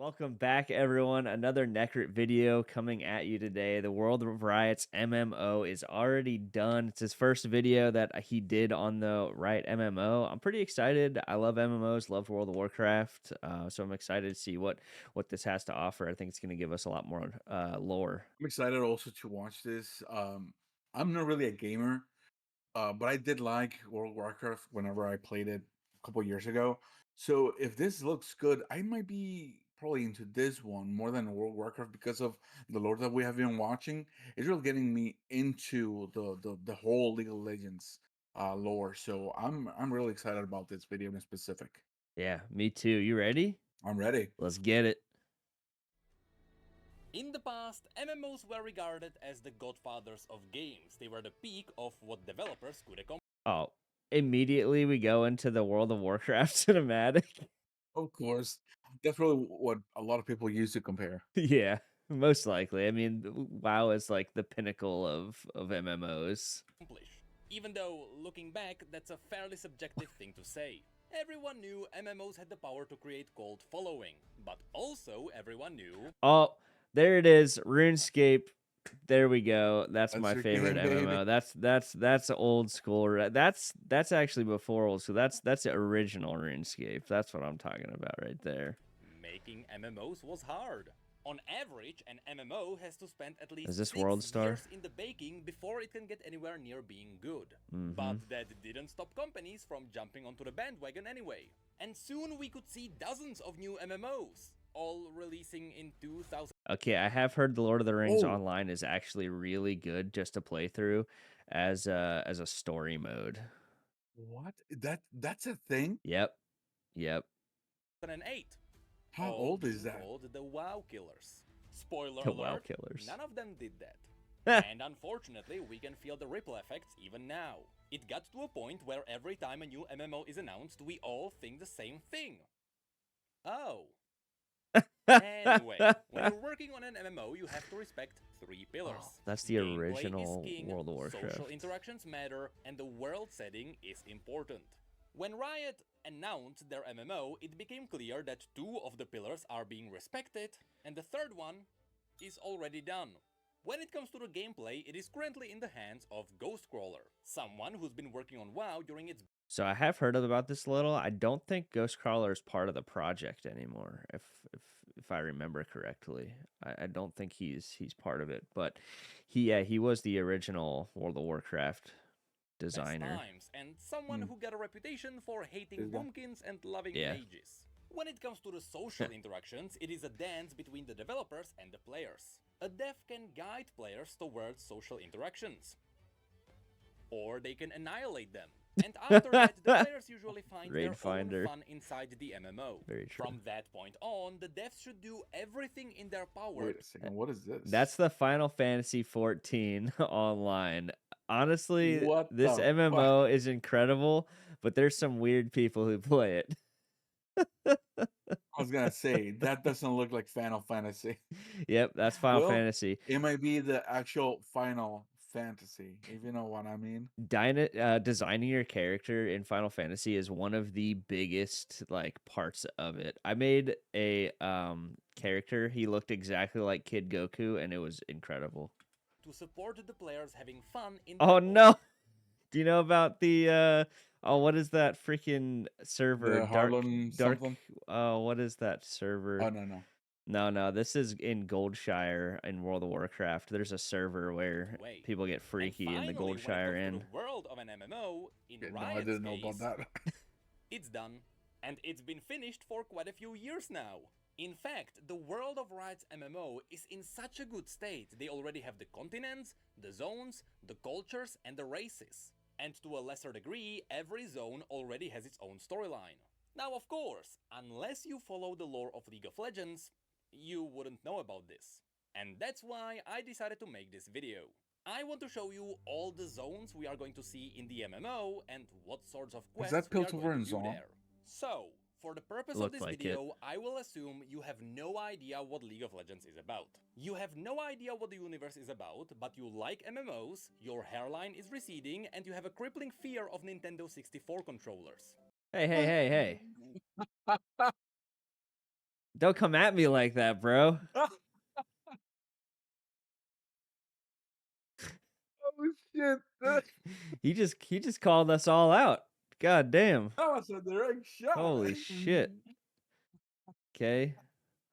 Welcome back, everyone. Another NECRIT video coming at you today. The World of Riot's MMO is already done. It's his first video that he did on the Riot MMO. I'm pretty excited. I love MMOs, love World of Warcraft, so I'm excited to see what this has to offer. I think it's going to give us a lot more lore. I'm excited also to watch this. I'm not really a gamer, but I did like World of Warcraft whenever I played it a couple years ago. So if this looks good, I might be probably into this one more than World of Warcraft because of the lore that we have been watching. It's really getting me into the whole League of Legends lore. So I'm really excited about this video in specific. Yeah, me too. You ready? I'm ready. Let's get it. In the past, MMOs were regarded as the godfathers of games. They were the peak of what developers could accomplish. Oh, immediately we go into the World of Warcraft cinematic. Of course, that's really what a lot of people use to compare. Yeah, most likely. I mean, WoW is like the pinnacle of MMOs. Even though, looking back, that's a fairly subjective thing to say. Everyone knew MMOs had the power to create cult following, but also everyone knew... Oh, there it is, RuneScape. There we go. That's That's my your favorite game, baby. MMO. That's old school. That's actually before old school. That's the original RuneScape. That's what I'm talking about right there. Making MMOs was hard. On average, an MMO has to spend at least Is this 6 WorldStar? years in the baking before it can get anywhere near being good. But that didn't stop companies from jumping onto the bandwagon anyway. And soon we could see dozens of new MMOs, all releasing in 2000. Okay, I have heard the Lord of the Rings Oh. Online is actually really good just to play through as a story mode. What? That's a thing? Yep. Yep. 2008. How All old is being that? called the WoW Killers. Spoiler The WoW alert, Killers. none of them did that. And unfortunately, we can feel the ripple effects even now. It got to a point where every time a new MMO is announced, we all think the same thing. Oh. Anyway, when you're working on an MMO, you have to respect 3 pillars. Oh, that's the Gameplay original is king, World of Warcraft. social interactions matter, and the world setting is important. When Riot announced their MMO, it became clear that 2 of the pillars are being respected, and the third one is already done. When it comes to the gameplay, it is currently in the hands of Ghostcrawler, someone who's been working on WoW during its... So I have heard about this a little. I don't think Ghostcrawler is part of the project anymore, if I remember correctly. I don't think he's part of it, but he was the original World of Warcraft designer. times, and someone who got a reputation for hating boomkins and loving mages. When it comes to the social interactions, it is a dance between the developers and the players. A dev can guide players towards social interactions, or they can annihilate them. And after that, the players usually find Raid their Finder. own fun inside the MMO. Very true. From that point on, the devs should do everything in their power. Wait a second, what is this? That's the Final Fantasy 14 online. Honestly, What this the MMO is incredible, but there's some weird people who play it. I was gonna say that doesn't look like Final Fantasy. Yep, that's Final Well, Fantasy. it might be the actual Final Fantasy, if you know what I mean. Designing your character in Final Fantasy is one of the biggest like parts of it. I made a character. He looked exactly like Kid Goku, and it was incredible. To support the players having fun in Oh no! Do you know about the oh, what is that freaking server? The Harlem something? What is that server? Oh no. No, this is in Goldshire in World of Warcraft. There's a server where people get freaky in the Goldshire Inn. The world of an MMO, in No, I Riot's didn't know case, about that. it's done, and it's been finished for quite a few years now. In fact, the world of Riot's MMO is in such a good state, they already have the continents, the zones, the cultures, and the races. And to a lesser degree, every zone already has its own storyline. Now, of course, unless you follow the lore of League of Legends, you wouldn't know about this. And that's why I decided to make this video. I want to show you all the zones we are going to see in the MMO and what sorts of quests that we are Piltover going and to do Zaun? there. So, for the purpose of this video, I will assume you have no idea what League of Legends is about. You have no idea what the universe is about, but you like MMOs, your hairline is receding, and you have a crippling fear of Nintendo 64 controllers. Hey. Don't come at me like that, bro. Oh shit! He just called us all out. God damn. That was a direct shot. Holy shit. Okay.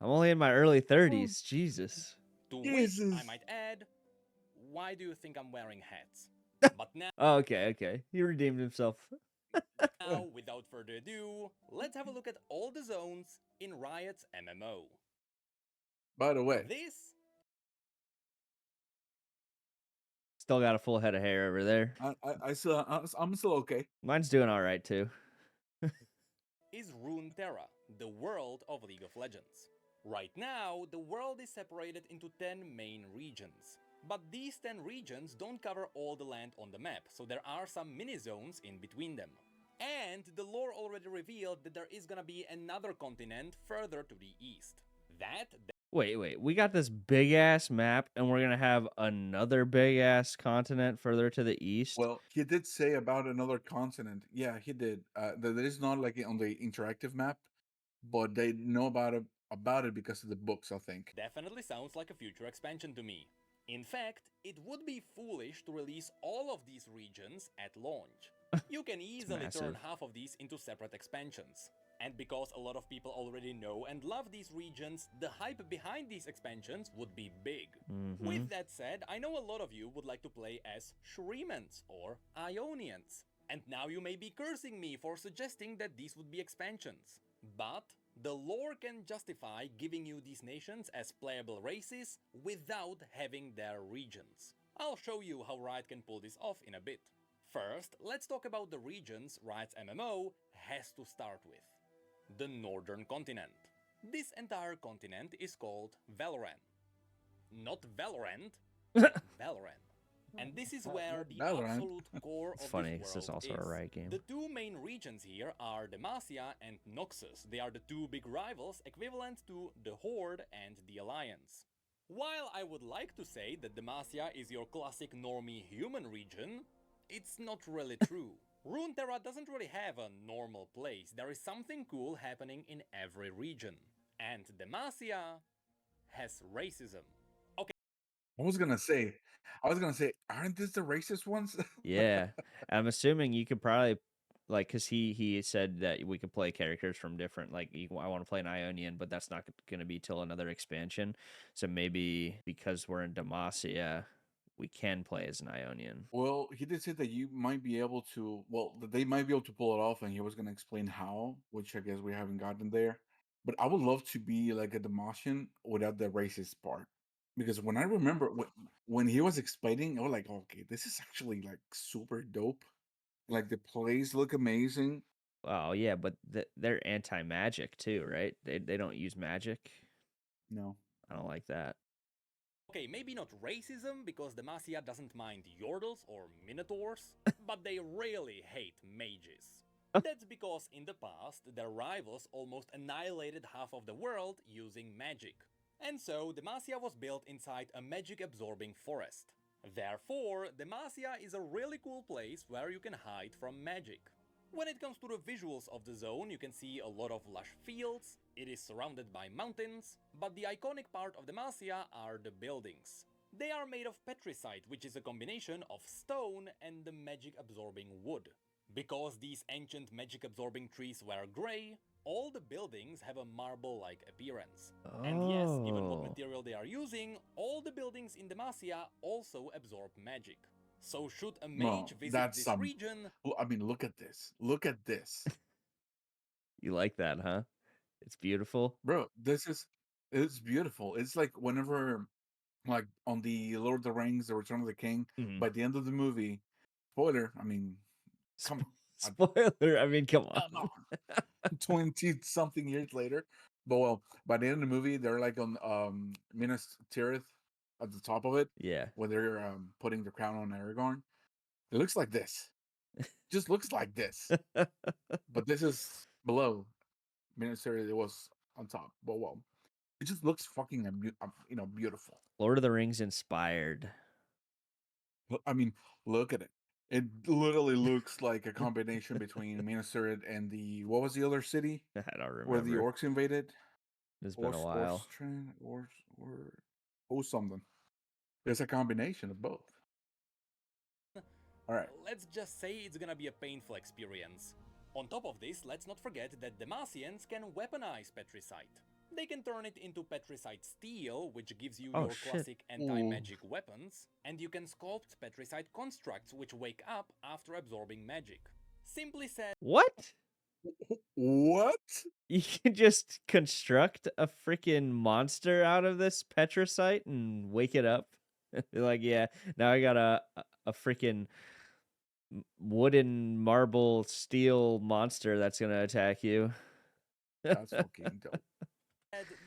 I'm only in my early Oh, 30s. Jesus. To which I Jesus. might add, why do you think I'm wearing hats? But Oh, okay. He redeemed himself. now, without further ado, let's have a look at all the zones in Riot's MMO. By the way, This Still got a full head of hair over there. I'm still okay. Mine's doing all right too. is Runeterra, the world of League of Legends. Right now, the world is separated into 10 main regions. But these 10 regions don't cover all the land on the map, so there are some mini zones in between them. And the lore already revealed that there is gonna be another continent further to the east. That Wait. We got this big ass map and we're gonna have another big ass continent further to the east. Well, he did say about another continent. Yeah, he did. That is not like on the interactive map, but they know about it because of the books, I think. definitely sounds like a future expansion to me. In fact, it would be foolish to release all of these regions at launch. You can easily turn massive. half of these into separate expansions. And because a lot of people already know and love these regions, the hype behind these expansions would be big. With that said, I know a lot of you would like to play as Shurimans or Ionians. And now you may be cursing me for suggesting that these would be expansions. But the lore can justify giving you these nations as playable races without having their regions. I'll show you how Riot can pull this off in a bit. First, let's talk about the regions Riot's MMO has to start with. The Northern Continent. This entire continent is called Valoran. Not Valorant, Valoran. And this is where the Valorant. absolute core It's of funny this because it's world also is. a Riot game. The two main regions here are Demacia and Noxus. They are the two big rivals equivalent to the Horde and the Alliance. While I would like to say that Demacia is your classic normie human region, it's not really true. Runeterra doesn't really have a normal place. There is something cool happening in every region. And Demacia has racism. I was gonna say, aren't this the racist ones? Yeah. I'm assuming you could probably like because he said that we could play characters from different I want to play an Ionian, but that's not going to be till another expansion. So maybe because we're in Demacia, we can play as an Ionian. Well, he did say that you might be able to. Well, that they might be able to pull it off, and he was gonna explain how, which I guess we haven't gotten there. But I would love to be like a Demacian without the racist part, because when I remember when he was explaining, I was like, okay, this is actually like super dope. Like the plays look amazing. Oh yeah, but they're anti magic too, right? They don't use magic. No, I don't like that. Okay, maybe not racism, because Demacia doesn't mind Yordles or Minotaurs, but they really hate mages. That's because in the past, their rivals almost annihilated half of the world using magic. And so, Demacia was built inside a magic-absorbing forest. Therefore, Demacia is a really cool place where you can hide from magic. When it comes to the visuals of the zone, you can see a lot of lush fields, it is surrounded by mountains, but the iconic part of Demacia are the buildings. They are made of petricite, which is a combination of stone and the magic-absorbing wood. Because these ancient magic-absorbing trees were grey, all the buildings have a marble-like appearance. And yes, given what Oh, material they are using, all the buildings in Demacia also absorb magic. So should a no, mage visit that's this region, I mean, look at this. Look at this, you like that, huh? It's beautiful. bro. It's beautiful. It's like whenever like on the Lord of the Rings, The Return of the King. Mhm. By the end of the movie, spoiler. I mean, come on, Spoiler. I mean, come on. come on. 20 something years later, but well, by the end of the movie, they're like on Minas Tirith at the top of it, Yeah. where they're putting the crown on Aragorn. It looks like this. Just looks like this, but this is below Minas Tirith. It was on top, but well, it just looks fucking beautiful. Lord of the Rings inspired. I mean, look at it. It literally looks like a combination between Minas Tirith and the what was the other city I don't where the remember. orcs invaded? It's been a or while. strand or something. There's a combination of both. All right. Let's just say it's gonna be a painful experience. On top of this, let's not forget that Demacians can weaponize Petricite. They can turn it into Petricite Steel, which gives you Oh, your shit. classic anti-magic weapons, and you can sculpt Petricite constructs which wake up after absorbing magic. Simply said, What? What? You can just construct a freaking monster out of this petricite and wake it up? Like, yeah, now I got a freaking wooden marble steel monster that's gonna attack you. That's fucking dope.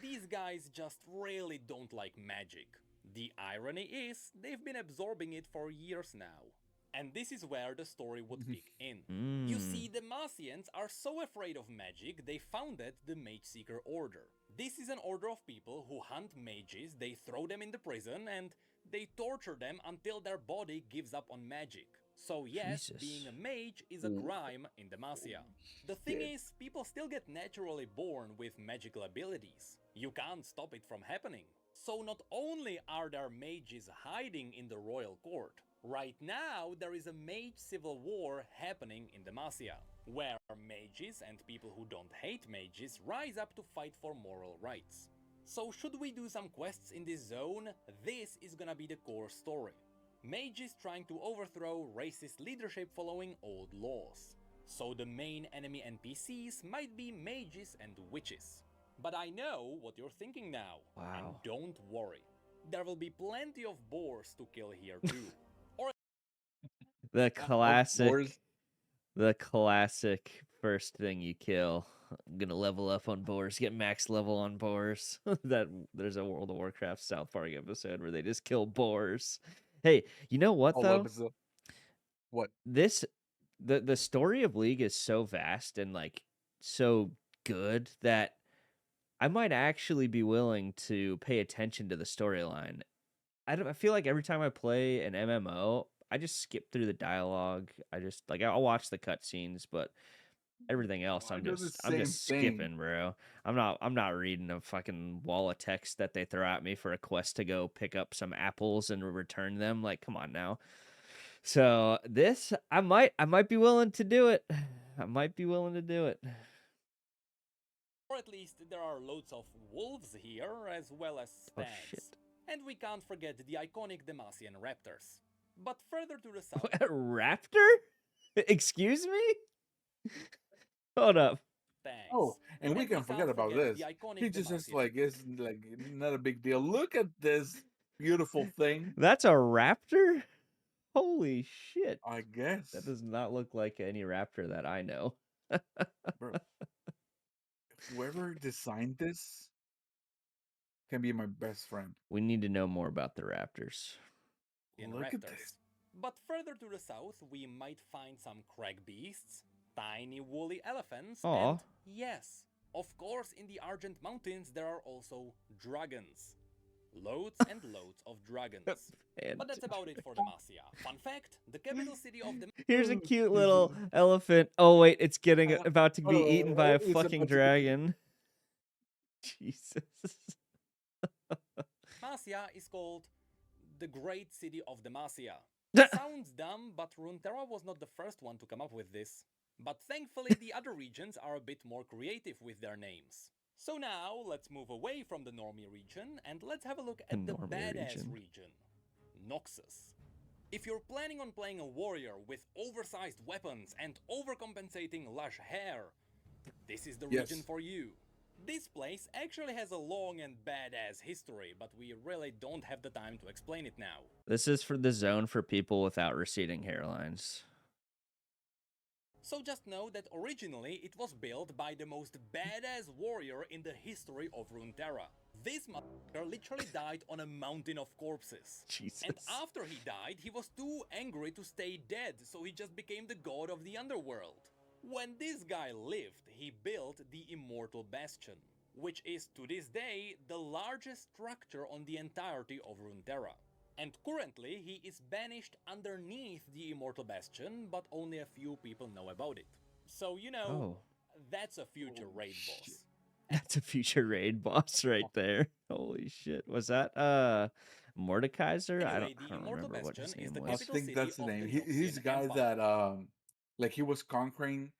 these guys just really don't like magic. The irony is, they've been absorbing it for years now. And this is where the story would kick in. You see, the Demacians are so afraid of magic, they founded the Mage Seeker Order. This is an order of people who hunt mages, they throw them into prison, and they torture them until their body gives up on magic. So yes, Jesus. being a mage is a crime in Demacia. The thing is, people still get naturally born with magical abilities. You can't stop it from happening. So not only are there mages hiding in the royal court, right now there is a mage civil war happening in Demacia, where mages and people who don't hate mages rise up to fight for moral rights. So should we do some quests in this zone? This is gonna be the core story. Mages trying to overthrow racist leadership following old laws. So the main enemy NPCs might be mages and witches. But I know what you're thinking now. And Wow. don't worry. There will be plenty of boars to kill here too. The Boars. classic first thing you kill. I'm gonna level up on boars, get max level on boars. That there's a World of Warcraft South Park episode where they just kill boars. Hey, you know what Whole though? episode. What? This the story of League is so vast and like so good that I might actually be willing to pay attention to the storyline. I feel like every time I play an MMO, I just skip through the dialogue. I just like I'll watch the cutscenes, but everything else I I'm do the I'm same just thing. skipping, bro. I'm not reading a fucking wall of text that they throw at me for a quest to go pick up some apples and return them. Like, come on now. So this I might be willing to do it. I might be willing to do it. Or at least there are loads of wolves here, as well as Oh stags. shit. And we can't forget the iconic Demacian raptors. But further to the south, A raptor? Excuse me? Hold up. stags. Oh, and we can can't forget about this. the iconic He just is Demacian. like it's like not a big deal. Look at this beautiful thing. That's a raptor? Holy shit. I guess. That does not look like any raptor that I know. Bro, whoever designed this can be my best friend. We need to know more about the raptors. Look raptors. at this. But further to the south, we might find some crag beasts, tiny woolly elephants, Aw. and yes, of course, in the Argent Mountains there are also dragons. Loads and loads of dragons. And But that's about it for Demacia. Fun fact, the capital city of here's a cute little elephant. Oh wait, it's getting about to be Oh, eaten by a it's about fucking to be- dragon. Jesus. Demacia is called the Great City of Demacia. Sounds dumb, but Runeterra was not the first one to come up with this. But thankfully the other regions are a bit more creative with their names. So now, let's move away from the normie region and let's have a look at the Normie badass region. region. Noxus. If you're planning on playing a warrior with oversized weapons and overcompensating lush hair, this is the Yes. region for you. This place actually has a long and badass history, but we really don't have the time to explain it now. This is for the zone for people without receding hairlines. So just know that originally it was built by the most badass warrior in the history of Runeterra. This motherfucker literally died on a mountain of corpses. Jesus. And after he died, he was too angry to stay dead, so he just became the god of the underworld. When this guy lived, he built the Immortal Bastion, which is to this day the largest structure on the entirety of Runeterra. And currently he is banished underneath the Immortal Bastion, but only a few people know about it. So you know, Oh. that's a future Oh, raid shit. boss. That's a future raid boss right there. Holy shit. Was that Mordekaiser? Anyway, I the don't Immortal remember what his Bastion is name the I was. capital think city that's the of name. the He's the Noxian guy Empire. that like he was conquering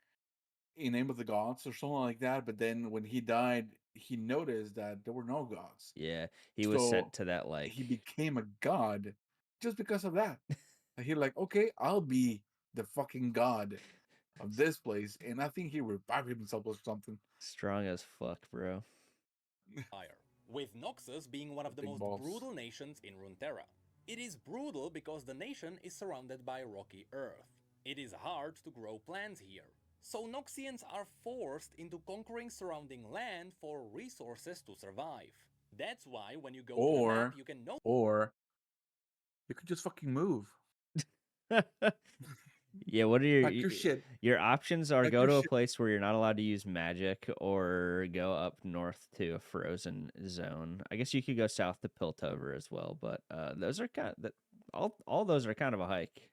in name of the gods or something like that. But then when he died, he noticed that there were no gods, Yeah, he was so sent to that he like became a god just because of that. And he like, okay, I'll be the fucking god of this place, and I think he revived himself or something. strong as fuck, bro. With Noxus being one of the Big most balls. brutal nations in Runeterra. It is brutal because the nation is surrounded by rocky earth. It is hard to grow plants here. So Noxians are forced into conquering surrounding land for resources to survive. That's why when you go to the map, you can notice Or you could just fucking move. Yeah, what are Pack your shit. your options are Pack go your to a shit. place where you're not allowed to use magic or go up north to a frozen zone. I guess you could go south to Piltover as well, but those are kind of all those are kind of a hike.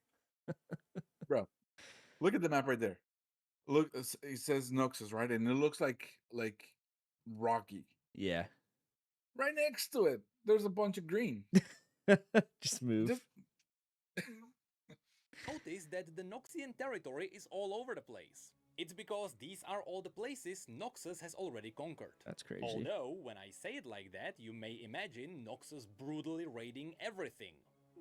Bro, look at the map right there. Look, it says Noxus, right? And it looks like rocky. Yeah. Right next to it, there's a bunch of green. Just move. Just that the Noxian territory is all over the place. It's because these are all the places Noxus has already conquered. That's crazy. Although, when I say it like that, you may imagine Noxus brutally raiding everything.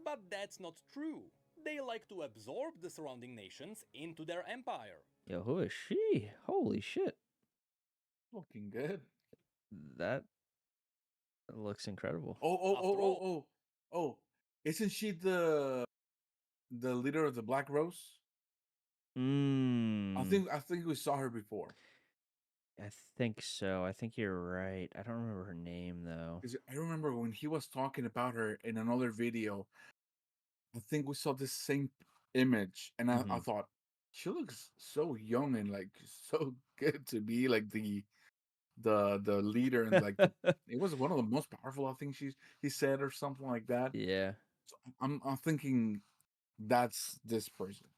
But that's not true. They like to absorb the surrounding nations into their empire. Yo, who is she? Holy shit. looking good. That looks incredible. After all, Oh! Isn't she the leader of the Black Rose? Mm, I think we saw her before. I think so. I think you're right. I don't remember her name though. 'Cause I remember when he was talking about her in another video. I think we saw this same image, and I Mhm. thought she looks so young and like so good to be like the leader and like it was one of the most powerful. I think he said or something like that. Yeah. So I'm thinking that's this person.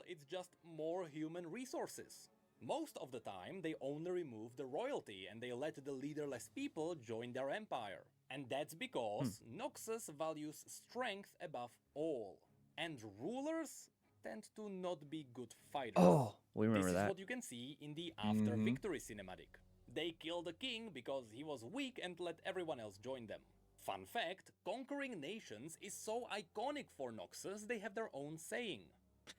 it's just more human resources. Most of the time, they only remove the royalty and they let the leaderless people join their empire. And that's because Noxus values strength above all. And rulers tend to not be good fighters. Oh, we This remember is that. what you can see in the After Mhm. Victory cinematic. They kill the king because he was weak and let everyone else join them. Fun fact, conquering nations is so iconic for Noxus they have their own saying.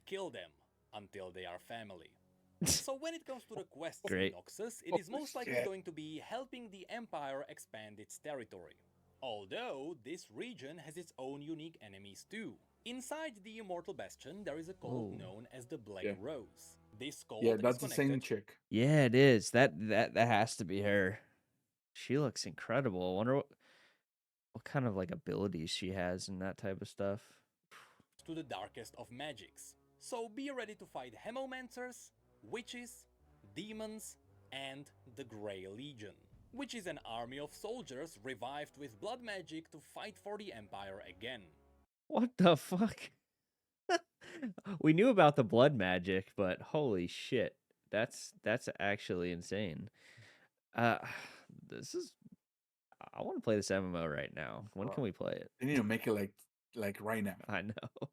Kill them until they are family. So when it comes to the quests in Great. Noxus, it Oh, is most likely shit. going to be helping the Empire expand its territory. Although this region has its own unique enemies too. Inside the Immortal Bastion, there is a cult Oh. known as the Black Yeah. Rose. This cult Yeah, is that's the same connected chick. Yeah, it is. That has to be her. She looks incredible. I wonder what kind of like abilities she has and that type of stuff. to the darkest of magics. So be ready to fight Hemomancers, witches, demons, and the Grey Legion, which is an army of soldiers revived with blood magic to fight for the Empire again. What the fuck? We knew about the blood magic, but holy shit. That's actually insane. Uh this is I want to play this MMO right now. When can we play it? They need to make it like right now. I know.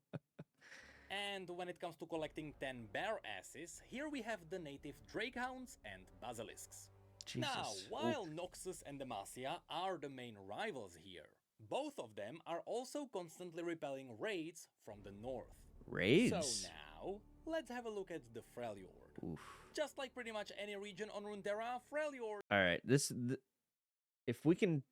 And when it comes to collecting 10 bear asses, here we have the native Drakehounds and Basilisks. Now, Jesus. while Noxus and Demacia are the main rivals here, both of them are also constantly repelling raids from the north. Raids. So now, let's have a look at the Freljord. Oof. Just like pretty much any region on Runeterra, Freljord All right. If we can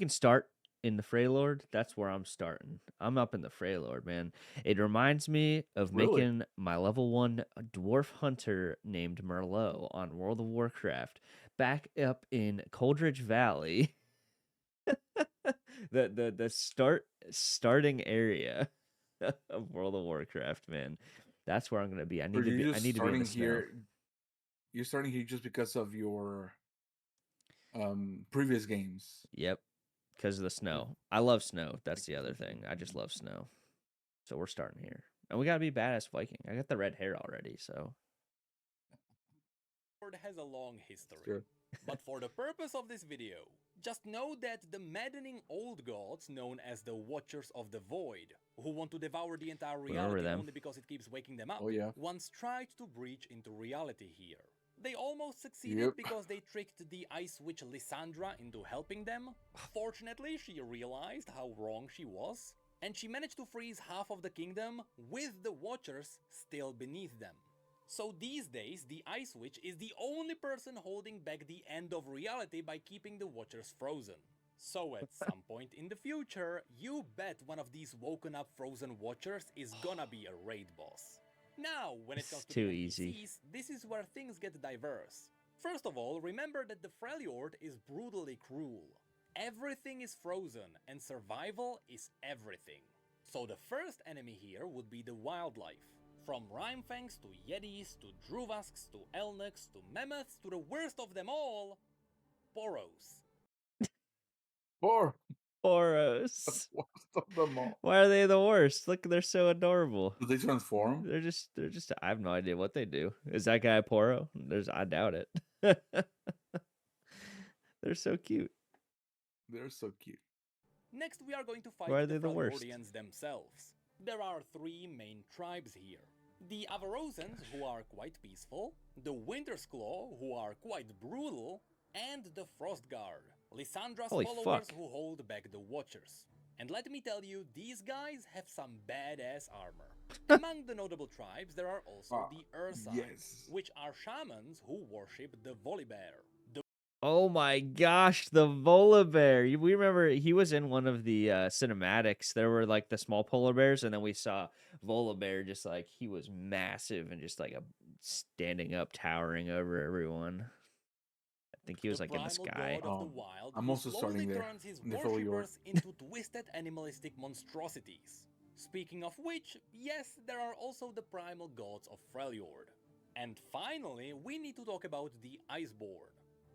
start in the Freylord, that's where I'm starting. I'm up in the Freylord, man. It reminds me of Really? making my level 1 dwarf hunter named Merlot on World of Warcraft back up in Coldridge Valley. the starting area of World of Warcraft, man. That's where I'm gonna be. Or you're I just need to be in the starting snow. here. You're starting here just because of your previous games. Yep, because of the snow. I love snow. That's the other thing. I just love snow. So we're starting here, and we gotta be badass Viking. I got the red hair already, so Freljord has a long history. Sure. But for the purpose of this video, just know that the maddening old gods known as the Watchers of the Void, who want to devour the entire reality them. only because it keeps waking them up, Oh, yeah. once tried to breach into reality here. They almost succeeded Yep. because they tricked the Ice Witch Lysandra into helping them. Fortunately, she realized how wrong she was, and she managed to freeze half of the kingdom with the Watchers still beneath them. So these days, the Ice Witch is the only person holding back the end of reality by keeping the Watchers frozen. So at some point in the future, you bet one of these woken up frozen Watchers is gonna be a raid boss. Now, when it comes to too the easy. NPCs, this is where things get diverse. First of all, remember that the Freljord is brutally cruel. Everything is frozen, and survival is everything. So the first enemy here would be the wildlife. From Rhymefangs to Yetis to Druvasks to Elnuks to Mammoths to the worst of them all, Poros. Or Boros. worst of them all. Why are they the worst? Look, they're so adorable. Do they transform? They're just I have no idea what they do. Is that guy a Poro? I doubt it. They're so cute. They're so cute. Next, we are going to fight Why are the they the worst? Freljordians themselves. There are three main tribes here. The Avarosans, who are quite peaceful, the Winter's Claw, who are quite brutal, and the Frostguard, Lysandra's Holy followers fuck. who hold back the Watchers. And let me tell you, these guys have some badass armor. Among the notable tribes, there are also the Ursine, Yes. which are shamans who worship the Volibear. Oh my gosh, the Volibear. We remember he was in one of the cinematics. There were like the small polar bears, and then we saw Volibear just like he was massive and just like a standing up, towering over everyone. I think he was The like in the primal sky. god of the wild, I'm who also slowly starting there, turns his in the Freljord. worshippers into twisted animalistic monstrosities. Speaking of which, yes, there are also the primal gods of Freljord. And finally, we need to talk about the Iceborn.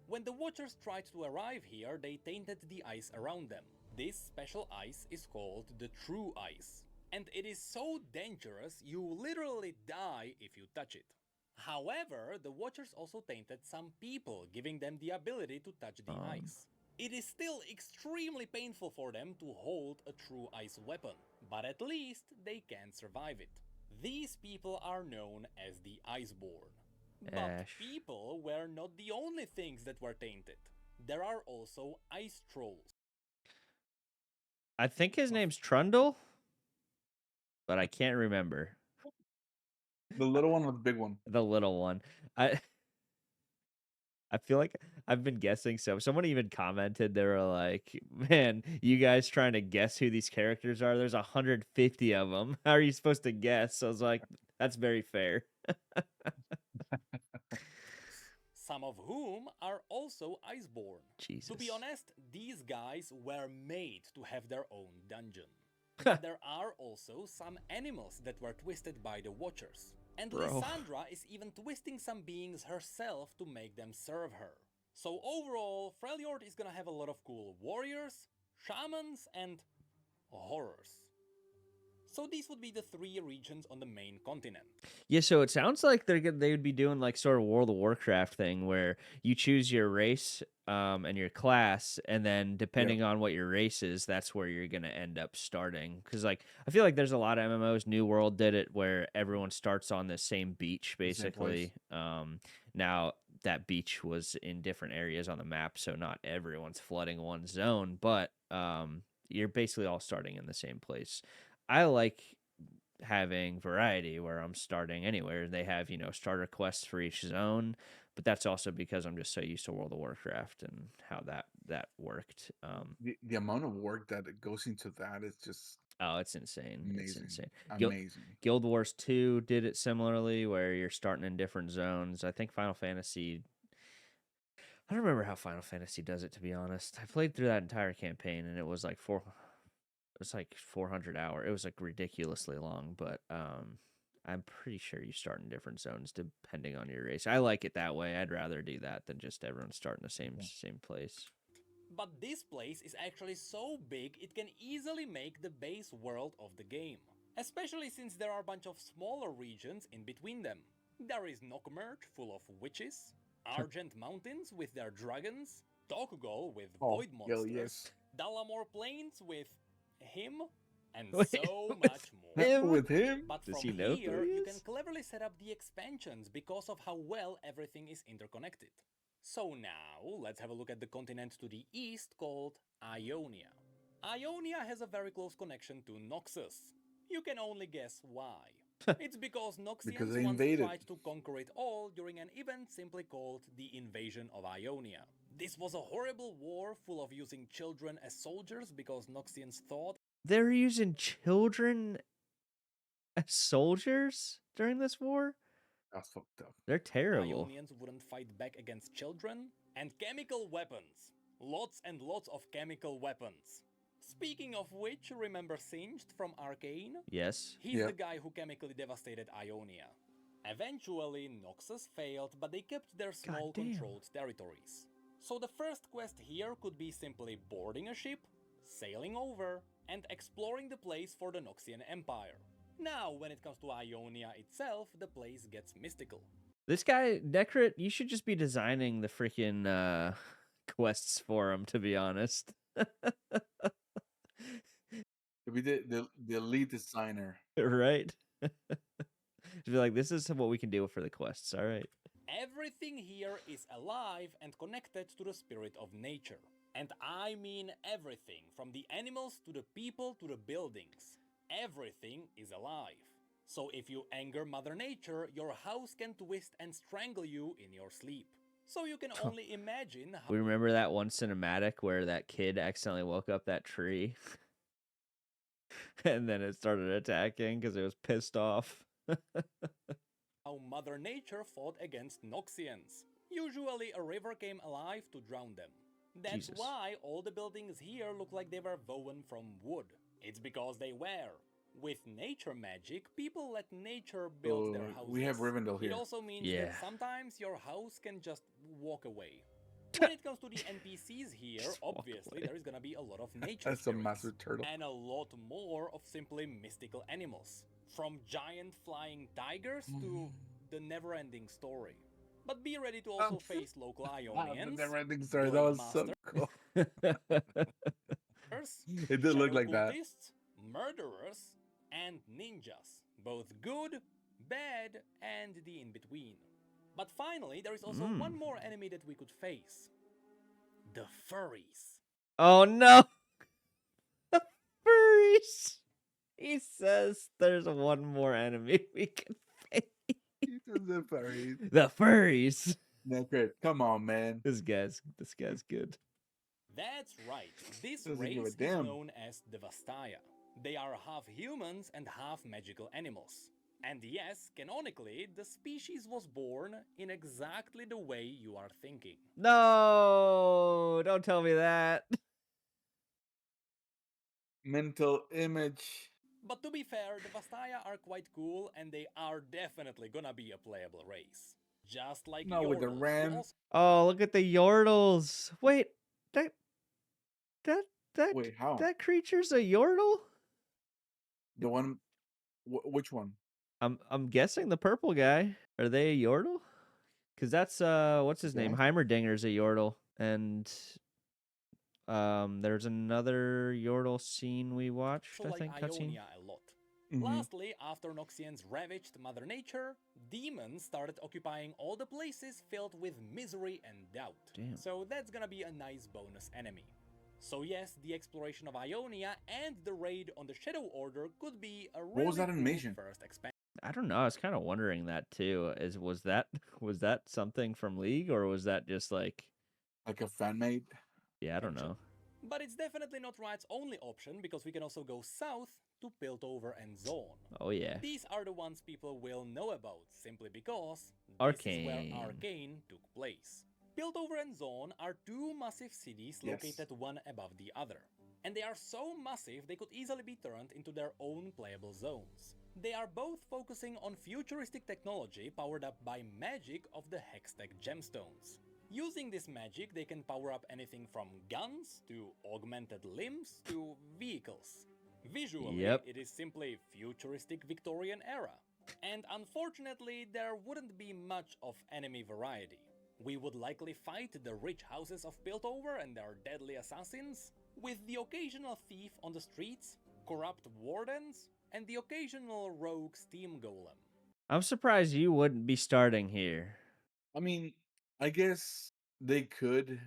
When the Watchers tried to arrive here, they tainted the ice around them. This special ice is called the True Ice, and it is so dangerous you literally die if you touch it. However, the Watchers also tainted some people, giving them the ability to touch the ice. It is still extremely painful for them to hold a true ice weapon, but at least they can survive it. These people are known as the Iceborn. But Ash. people were not the only things that were tainted. There are also ice trolls. I think his name's Trundle, but I can't remember. The little one or the big one? The little one. I feel like I've been guessing. So someone even commented, they were like, "Man, you guys trying to guess who these characters are? There's 150 of them. How are you supposed to guess?" I was like, "That's very fair." Some of whom are also Iceborn. Jesus. To be honest, these guys were made to have their own dungeon. But there are also some animals that were twisted by the Watchers. And Bro. Lysandra is even twisting some beings herself to make them serve her. So overall, Freljord is gonna have a lot of cool warriors, shamans, and horrors. So these would be the three regions on the main continent. Yeah, so it sounds like they would be doing like sort of World of Warcraft thing where you choose your race and your class, and then depending on what your race is, that's where you're gonna end up starting. Because like I feel like there's a lot of MMOs. New World did it where everyone starts on the same beach basically. Now that beach was in different areas on the map, so not everyone's flooding one zone, but you're basically all starting in the same place. I like having variety where I'm starting anywhere. They have, starter quests for each zone, but that's also because I'm just so used to World of Warcraft and how that worked. The amount of work that goes into that is just It's insane. amazing. It's insane. Amazing. Guild Wars 2 did it similarly where you're starting in different zones. I think Final Fantasy, I don't remember how Final Fantasy does it, to be honest. I played through that entire campaign and it was like 400 hours. It was like ridiculously long, but I'm pretty sure you start in different zones depending on your race. I like it that way. I'd rather do that than just everyone start in the same place. But this place is actually so big it can easily make the base world of the game. Especially since there are a bunch of smaller regions in between them. There is Noxus, full of witches, Argent Mountains with their dragons, Tokugol with Oh, void hell monsters, yes. Dalamore Plains with him, and Wait, so with much more. him? With him? But Does from he know who here, he you is? can cleverly set up the expansions because of how well everything is interconnected. So now, let's have a look at the continent to the east called Ionia. Ionia has a very close connection to Noxus. You can only guess why. It's because Because Noxians they once invaded. tried to conquer it all during an event simply called the Invasion of Ionia. This was a horrible war full of using children as soldiers because Noxians thought They're using children as soldiers during this war? That's fucked up. They're terrible. Ionians wouldn't fight back against children, and chemical weapons. Lots and lots of chemical weapons. Speaking of which, remember Singed from Arcane? Yes. He's Yep. the guy who chemically devastated Ionia. Eventually, Noxus failed, but they kept their small Goddamn. controlled territories. So the first quest here could be simply boarding a ship, sailing over, and exploring the place for the Noxian Empire. Now, when it comes to Ionia itself, the place gets mystical. This guy, NECRIT, you should just be designing the freaking quests for him, to be honest. To be the lead designer. Right? Just be like, this is what we can do for the quests, all right. Everything here is alive and connected to the spirit of nature. And I mean everything, from the animals to the people to the buildings. Everything is alive. So if you anger Mother Nature, your house can twist and strangle you in your sleep. So you can only imagine how We remember that one cinematic where that kid accidentally woke up that tree. And then it started attacking because it was pissed off. Mother Nature fought against Noxians. Usually a river came alive to drown them. That's Jesus. why all the buildings here look like they were woven from wood. It's because they were. With nature magic, people let nature build their houses. We have Rivendell It here. also means Yeah. that sometimes your house can just walk away. When it comes to the NPCs here, Just walk obviously away. there is gonna be a lot of nature That's a spirits, massive turtle. and a lot more of simply mystical animals. From giant flying tigers to the never-ending story. But be ready to also face local The Ionians, never-ending story. That Blade was so cool. It did look shadow like that. cultists, murderers, and ninjas. Both good, bad, and the in-between. But finally, there is also one more enemy that we could face. The furries. Oh no! The furries! He says there's one more enemy we can face. The furries. The furries! NECRIT, come on, man. This guy's good. That's right, this Doesn't give a race is damn. known as the Vastaya. They are half humans and half magical animals. And yes, canonically, the species was born in exactly the way you are thinking. No! Don't tell me that. Mental image. But to be fair, the Vastaya are quite cool and they are definitely gonna be a playable race. Just like No, with the Yordles, who ram. also Oh, look at the Yordles. Wait, that Wait, how? that creature's a Yordle? The one. Which one? I'm guessing the purple guy. Are they a Yordle? Because that's what's his name? Okay. Heimerdinger's a Yordle, and there's another Yordle scene we watched. I like think cutscene. Ionia a lot. Mhm. Lastly, after Noxians ravaged Mother Nature, demons started occupying all the places filled with misery and doubt. Damn. So that's gonna be a nice bonus enemy. So yes, the exploration of Ionia and the raid on the Shadow Order could be a really was that cool animation? first expansion. I don't know. I was kind of wondering that too. Was that something from League, or was that just like, Like a fan made? yeah, I don't know. But it's definitely not Riot's only option, because we can also go south to Piltover and Zaun. Oh yeah. These are the ones people will know about, simply because this is Arcane. where Arcane took place. Piltover and Zaun are two massive cities Yes. located one above the other. And they are so massive they could easily be turned into their own playable zones. They are both focusing on futuristic technology powered up by magic of the Hextech gemstones. Using this magic, they can power up anything from guns to augmented limbs to vehicles. Visually, Yep. it is simply futuristic Victorian era. And unfortunately, there wouldn't be much of enemy variety. We would likely fight the rich houses of Piltover and their deadly assassins, with the occasional thief on the streets, corrupt wardens, and the occasional rogue steam golem. I'm surprised you wouldn't be starting here. I mean, I guess they could,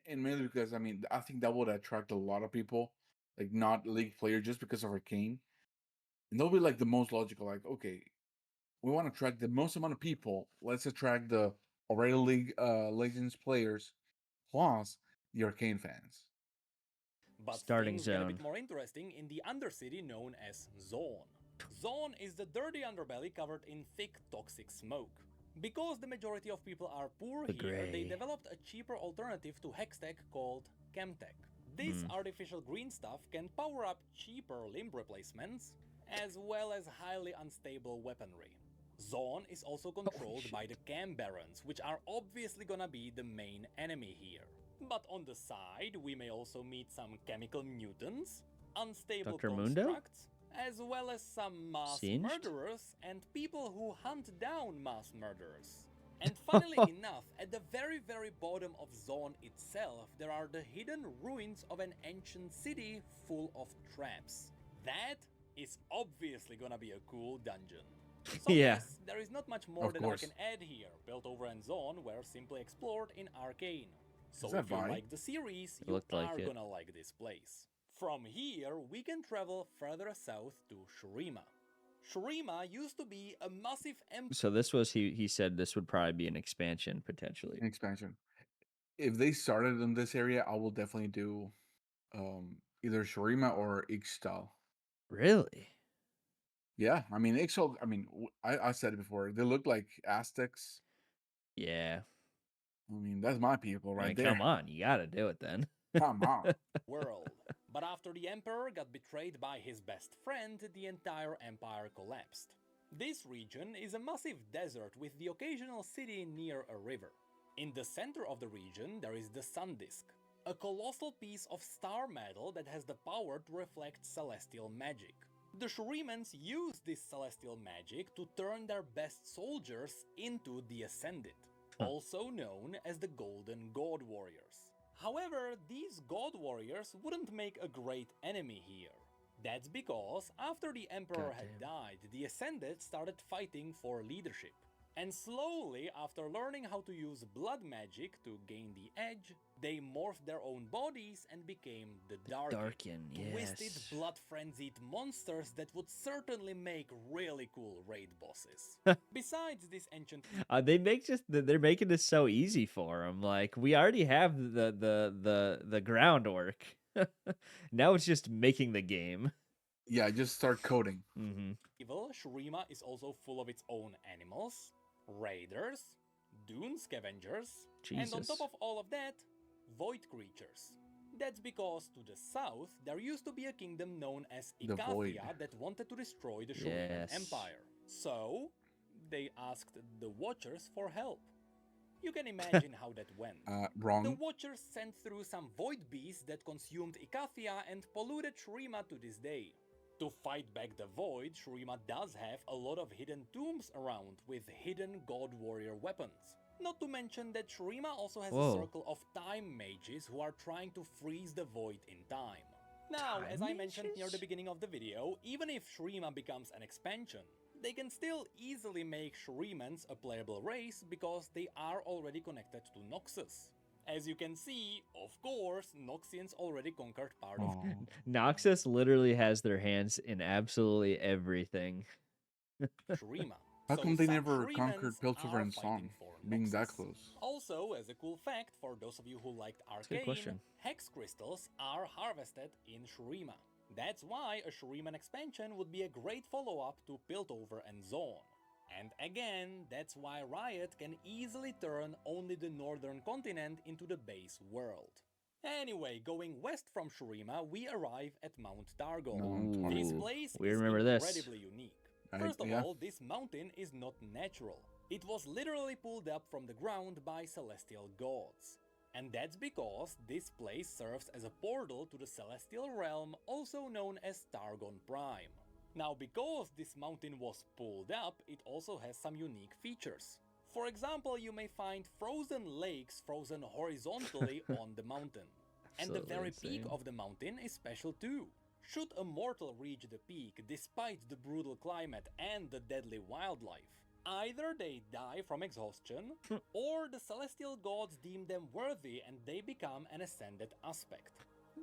and mainly because I mean, I think that would attract a lot of people, like not League players, just because of Arcane. And they'll be like the most logical, like, okay, we want to attract the most amount of people. Let's attract the already League Legends players, plus the Arcane fans. But Starting things get a zone. bit more interesting in the undercity known as Zaun. Zaun is the dirty underbelly covered in thick toxic smoke. Because the majority of people are poor The here, they gray. developed a cheaper alternative to Hextech called Chemtech. This artificial green stuff can power up cheaper limb replacements, as well as highly unstable weaponry. Zaun is also controlled by the Chem Barons, which are obviously gonna be the main enemy here. But on the side, we may also meet some chemical mutants, unstable Dr. Mundo? constructs, as well as some mass Singed? murderers and people who hunt down mass murderers. And funnily enough, at the very bottom of Zaun itself, there are the hidden ruins of an ancient city full of traps. That is obviously gonna be a cool dungeon. So Yeah. yes, there is not much more Of that course. I can add here. Piltover and Zaun were simply explored in Arcane. So Is that if you Vi? like the series, It you looked like are it. gonna like this place. From here, we can travel further south to Shurima. Shurima used to be a massive empire. So this was he said this would probably be an expansion potentially. An expansion. If they started in this area, I will definitely do either Shurima or Ixtal. Really? Yeah, I mean Ixtal. I mean, I said it before. They look like Aztecs. Yeah. I mean, that's my people I right mean, there. come on, you gotta do it then. Come on. World. But after the Emperor got betrayed by his best friend, the entire empire collapsed. This region is a massive desert with the occasional city near a river. In the center of the region, there is the Sun Disk, a colossal piece of star metal that has the power to reflect celestial magic. The Shurimans use this celestial magic to turn their best soldiers into the Ascended, also known as the Golden God Warriors. However, these God Warriors wouldn't make a great enemy here. That's because after the Emperor had died, the Ascended started fighting for leadership. And slowly, after learning how to use blood magic to gain the edge, they morphed their own bodies and became the Darkin, twisted, yes. blood-frenzied monsters that would certainly make really cool raid bosses. Besides this ancient They're making this so easy for them. Like we already have the groundwork. Now it's just making the game. Yeah, just start coding. evil, Shurima is also full of its own animals, raiders, dune scavengers, and on Jesus. top of all of that, void creatures. That's because to the south, there used to be a kingdom known as The Void. Ikathia that wanted to destroy the Shuriman Yes. Empire. So, they asked the Watchers for help. You can imagine how that went. The Wrong. Watchers sent through some void beasts that consumed Ikathia and polluted Shurima to this day. To fight back the void, Shurima does have a lot of hidden tombs around with hidden god warrior weapons. Not to mention that Shurima also has Whoa. a circle of time mages who are trying to freeze the void in time. Now, Time as I mentioned near the mages? beginning of the video, even if Shurima becomes an expansion, they can still easily make Shurimans a playable race because they are already connected to Noxus. As you can see, of course, Noxians already conquered part of Aw. Noxus literally has their hands in absolutely everything. Shurima. How So come they some never Shurimans conquered Piltover are and fighting Zaun, for being that Noxus. close? Also, as a cool fact, for those of you who liked a good Arcane, question. hex crystals are harvested in Shurima. That's why a Shuriman expansion would be a great follow-up to Piltover and Zaun. And again, that's why Riot can easily turn only the northern continent into the base world. Anyway, going west from Shurima, we arrive at Mount Targon. Mount This Ooh, place we is remember this. incredibly unique. I- First of yeah. all, this mountain is not natural. It was literally pulled up from the ground by celestial gods. And that's because this place serves as a portal to the celestial realm, also known as Targon Prime. Now, because this mountain was pulled up, it also has some unique features. For example, you may find frozen lakes frozen horizontally on the mountain. And the Absolutely very peak insane. of the mountain is special too. Should a mortal reach the peak despite the brutal climate and the deadly wildlife, either they die from exhaustion, or the celestial gods deem them worthy and they become an ascended aspect.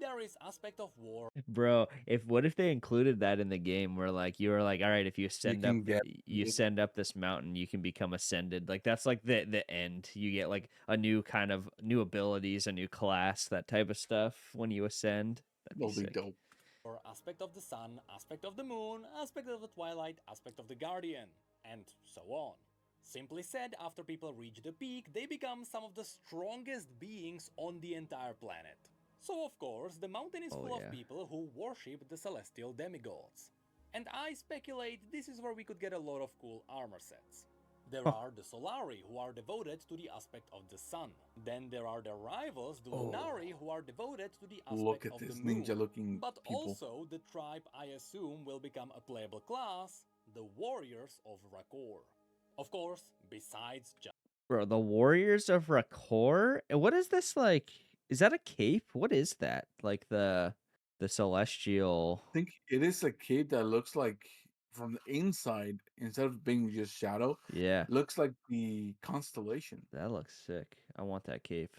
There is aspect of war. Bro, what if they included that in the game where like you were like, all right, if you You ascend up can get you send up this mountain, you can become ascended. Like that's like the end. You get like a new kind of new abilities, a new class, that type of stuff when you ascend. That'd be will be sick. dope. Or aspect of the sun, aspect of the moon, aspect of the twilight, aspect of the guardian, and so on. Simply said, after people reach the peak, they become some of the strongest beings on the entire planet. So of course, the mountain is Oh, full yeah. of people who worship the celestial demigods. And I speculate this is where we could get a lot of cool armor sets. There are the Solari, who are devoted to the aspect of the sun. Then there are the rivals, the Lunari, who are devoted to the Look aspect at of this the moon. ninja-looking But people. also the tribe I assume will become a playable class, the Warriors of Rakor. Of course, besides just Bro, the Warriors of Rakor? What is this like? Is that a cape? What is that? Like the celestial I think it is a cape that looks like from the inside, instead of being just shadow, Yeah, looks like the constellation. that looks sick. I want that cape.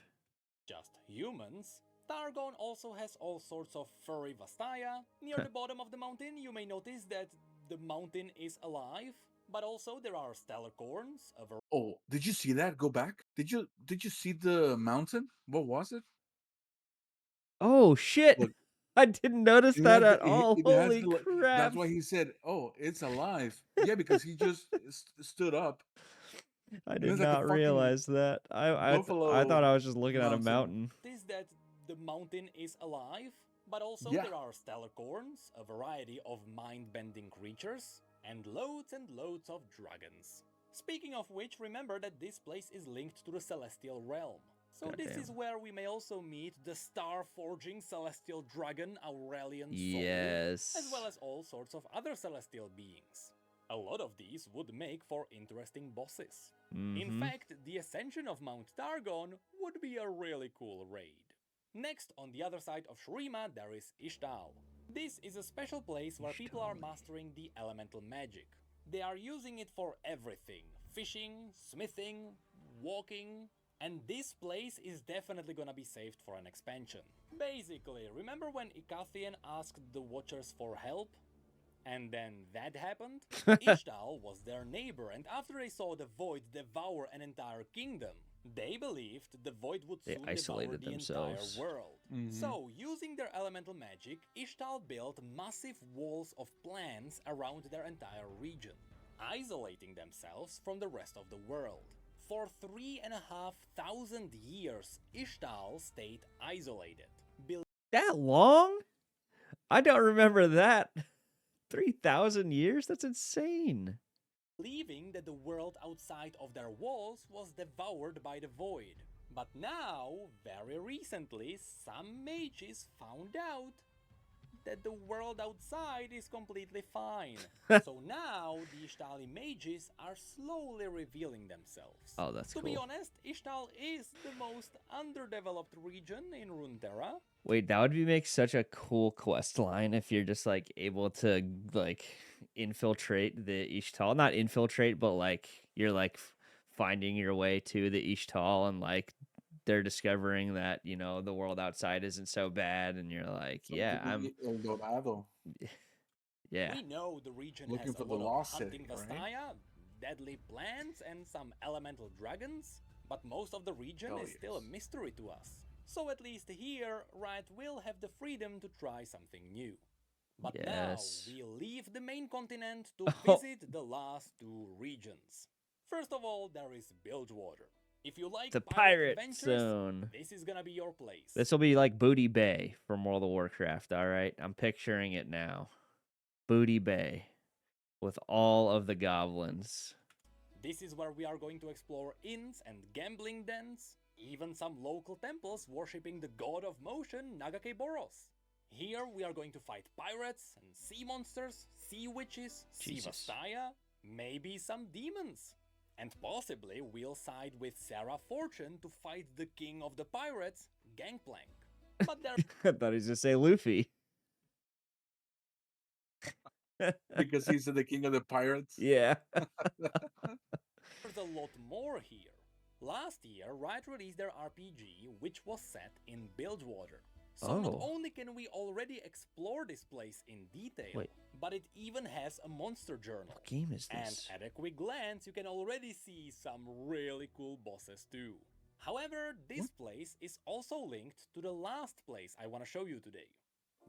humans, Targon also has all sorts of furry vastaya. Near the bottom of the mountain, you may notice that the mountain is alive, but also there are stellar corns, a Oh, did you see that? Go back. Did you see the mountain? What was it? Oh shit! Look, I didn't notice it that has the at all. it has Holy the crap! that's why he said, "Oh, it's alive." Yeah, because he just stood up, I and did it's like a not fucking realize that. I thought buffalo I was just looking at a mountain. mountain. is that the mountain is alive, but also Yeah. there are stellar corns, a variety of mind-bending creatures, and loads of dragons. Speaking of which, remember that this place is linked to the celestial realm. So this Goddamn. is where we may also meet the star-forging celestial dragon Aurelian Soul, Yes. as well as all sorts of other celestial beings. A lot of these would make for interesting bosses. In Mhm. fact, the ascension of Mount Targon would be a really cool raid. Next, on the other side of Shurima, there is Ixtal. This is a special place where people are Ixtal. mastering the elemental magic. They are using it for everything: fishing, smithing, walking, and this place is definitely gonna be saved for an expansion. Basically, remember when Icathian asked the Watchers for help? And then that happened? Ixtal was their neighbor, and after they saw the Void devour an entire kingdom, they believed the Void would They soon devour isolated the themselves. entire world. Mhm. So, using their elemental magic, Ixtal built massive walls of plants around their entire region, isolating themselves from the rest of the world. For 3,500 years, Ixtal stayed isolated, That long? I don't remember that. 3,000 years? That's insane. believing that the world outside of their walls was devoured by the void. But now, very recently, some mages found out that the world outside is completely fine. So now, the Ixtali mages are slowly revealing themselves. Oh, that's To be cool. honest, Ixtal is the most underdeveloped region in Runeterra. Wait, that would make such a cool quest line if you're just like able to like infiltrate the Ixtal. Not infiltrate, but like you're like finding your way to the Ixtal and like they're discovering that, you know, the world outside isn't so bad and you're like, Some yeah, could I'm be El Dorado, yeah. We know the region looking has for a the lot of lost hunting city, right? vastaya, deadly plants, and some elemental dragons, but most of the region Oh, is still a yes. mystery to us. So at least here, Riot will have the freedom to try something new. But now, Yes. we leave the main continent to Oh. visit the last two regions. First of all, there is Bilgewater. If you like The pirate pirate adventures, zone. this is gonna be your place. This will be like Booty Bay from World of Warcraft, all right? I'm picturing it now. Booty Bay with all of the goblins. This is where we are going to explore inns and gambling dens, even some local temples worshipping the god of motion, Nagakeboros. Here we are going to fight pirates and sea monsters, sea witches, sea Jesus. vastaya, maybe some demons. And possibly we'll side with Sarah Fortune to fight the king of the pirates, Gangplank. But there's I thought he was gonna say Luffy. Because he's the king of the pirates. Yeah. a lot more here. Last year, Riot released their RPG, which was set in Bilgewater. So not Oh. only can we already explore this place in detail, Wait. but it even has a monster journal. What game is And this? at a quick glance, you can already see some really cool bosses too. However, this place is also linked to the last place I want to show you today,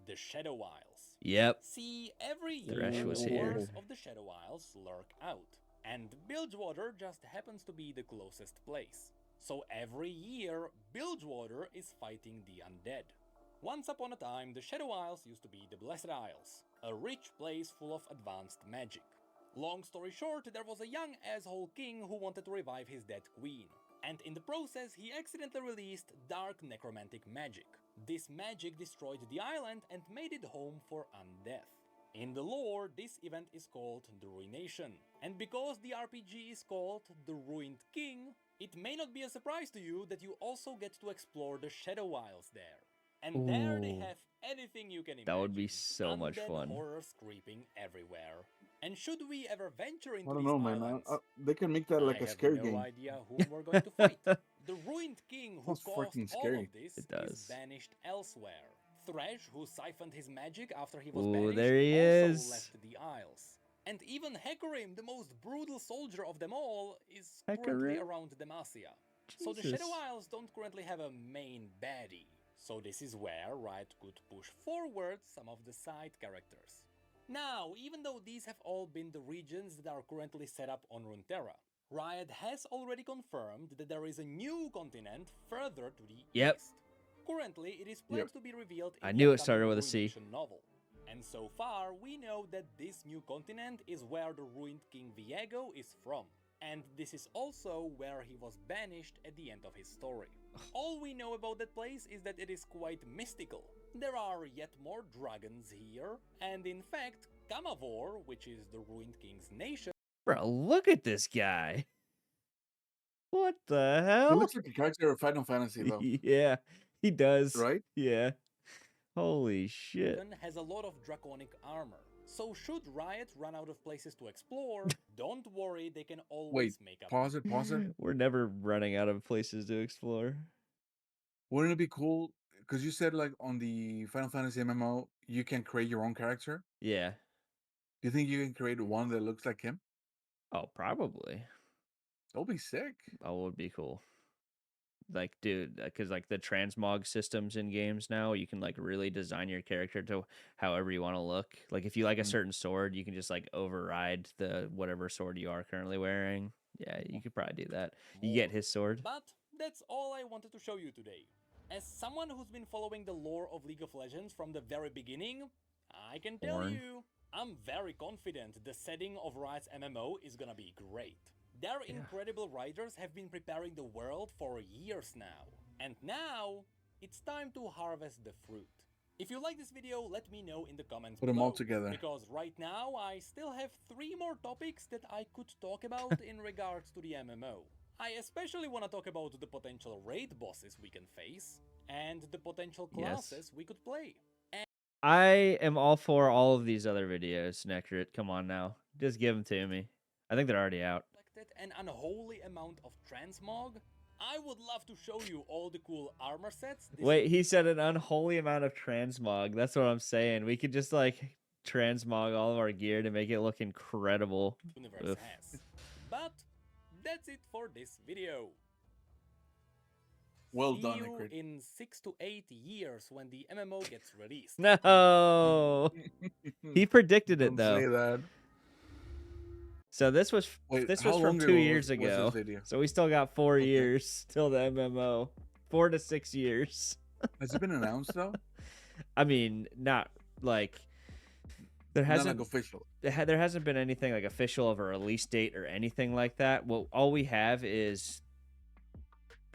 the Shadow Isles. Yep. See, every year Thresh was the here. horrors of the Shadow Isles lurk out, and Bilgewater just happens to be the closest place. So every year, Bilgewater is fighting the undead. Once upon a time, the Shadow Isles used to be the Blessed Isles, a rich place full of advanced magic. Long story short, there was a young asshole king who wanted to revive his dead queen, and in the process he accidentally released dark necromantic magic. This magic destroyed the island and made it home for undeath. In the lore, this event is called the Ruination, and because the RPG is called The Ruined King, it may not be a surprise to you that you also get to explore the Shadow Isles there. And there they Ooh. have anything you can imagine. That would be so much Undead fun. horrors creeping everywhere. And should we ever venture into I don't these know, man. islands, They can make that like I a have scary no game. idea whom we're going to fight. The Ruined King who Sounds caused freaking all scary. of this It is does. banished elsewhere. Thresh, who siphoned his magic after he was Ooh, banished, there he also is. left the Isles. And even Hecarim, the most brutal soldier of them all, is currently Hecarim? around Demacia. So the Jesus. Shadow Isles don't currently have a main baddie. So this is where Riot could push forward some of the side characters. Now, even though these have all been the regions that are currently set up on Runeterra, Riot has already confirmed that there is a new continent further to the Yep. east. Currently, it is planned to be revealed in I the knew it upcoming started with a C. Ruination novel. And so far, we know that this new continent is where the ruined King Viego is from. And this is also where he was banished at the end of his story. All we know about that place is that it is quite mystical. There are yet more dragons here, and in fact, Kamavor, which is the ruined king's nation, Bro, look at this guy. What the He hell? looks like a character of Final Fantasy, though, Yeah, he does. right? Yeah. Holy shit. has a lot of draconic armor. So should Riot run out of places to explore, don't worry, they can always make up. Pause it, pause it. We're never running out of places to explore. Wouldn't it be cool? Because you said like on the Final Fantasy MMO, you can create your own character. Yeah. Do you think you can create one that looks like him? Oh, probably. That'll be sick. That would be cool. Like, dude, because like the transmog systems in games now, you can like really design your character to however you want to look. Like, if you like a certain sword, you can just like override the whatever sword you are currently wearing. Yeah, you could probably do that. You get his sword. But that's all I wanted to show you today. As someone who's been following the lore of League of Legends from the very beginning, I can tell Born. you, I'm very confident the setting of Riot's MMO is gonna be great. Their incredible writers have been preparing the world for years now. And now, it's time to harvest the fruit. If you like this video, let me know in the comments Put them all below, together. because right now I still have 3 more topics that I could talk about in regards to the MMO. I especially want to talk about the potential raid bosses we can face, and the potential classes we could play. I am all for all of these other videos, NECRIT. Come on now. Just give them to me. I think they're already out. An unholy amount of transmog. I would love to show you all the cool armor sets. Wait, he said an unholy amount of transmog. That's what I'm saying. We could just like transmog all of our gear to make it look incredible. Universe Oof. has. But that's it for this video. Well See done, you NECRIT. in 6 to 8 years when the MMO gets released. No, he predicted it Don't say though. that. So this was Wait, this how was long from 2 ago years was this ago. video? So we still got 4 Okay. years till the MMO. 4 to 6 years. Has it been announced though? I mean, not like there Not hasn't like official. there hasn't been anything like official of a release date or anything like that. Well, all we have is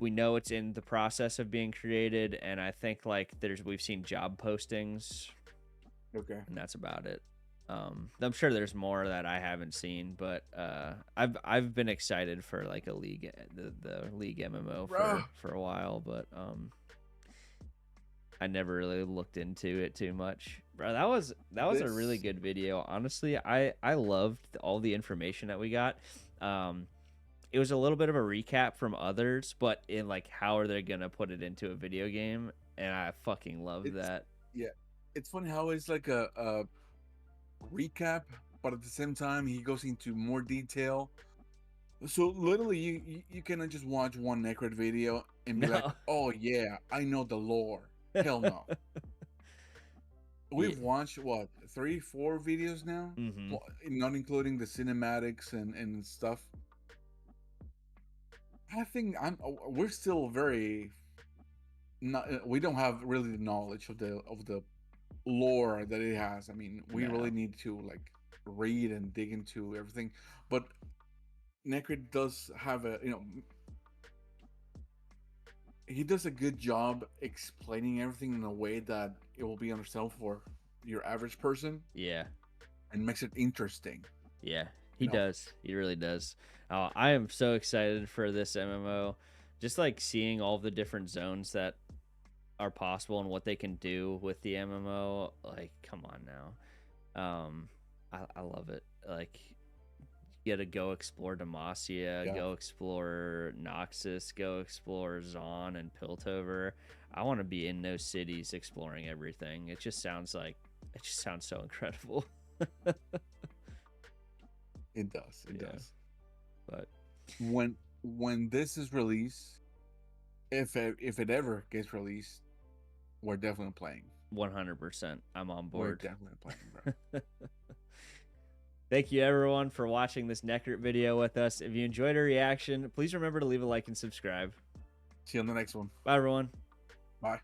we know it's in the process of being created, and I think like we've seen job postings, Okay. and that's about it. I'm sure there's more that I haven't seen, but I've been excited for like a league, the league MMO Bruh. for a while, but I never really looked into it too much. Bro, that was a really This good video. Honestly, I loved all the information that we got. It was a little bit of a recap from others, but in like how are they gonna put it into a video game, and I fucking love it's that. yeah, it's funny how it's like a recap, but at the same time he goes into more detail. So literally, you cannot just watch one NECRIT video and be like, No. "Oh yeah, I know the lore." Hell no. Yeah. We've watched what 3, 4 videos now, Mm-hmm. not including the cinematics and stuff. I think we're still very not. We don't have really the knowledge of the lore that it has. I mean, we really No. need to like read and dig into everything. But Necrit does have he does a good job explaining everything in a way that it will be understandable for your average person Yeah. and makes it interesting. Yeah, he You know, does. He really does. I am so excited for this MMO. Just like seeing all the different zones that are possible and what they can do with the MMO. Like, come on now. I love it. Like, you gotta go explore Demacia, yeah, go explore Noxus, go explore Zaun and Piltover. I want to be in those cities exploring everything. It just sounds so incredible. it does. It Yeah, does. but When this is released, if it ever gets released, we're definitely playing. 100%, I'm on We're board. definitely playing, bro. Thank you everyone for watching this NECRIT video with us. If you enjoyed our reaction, please remember to leave a like and subscribe. See you on the next one. Bye everyone. Bye.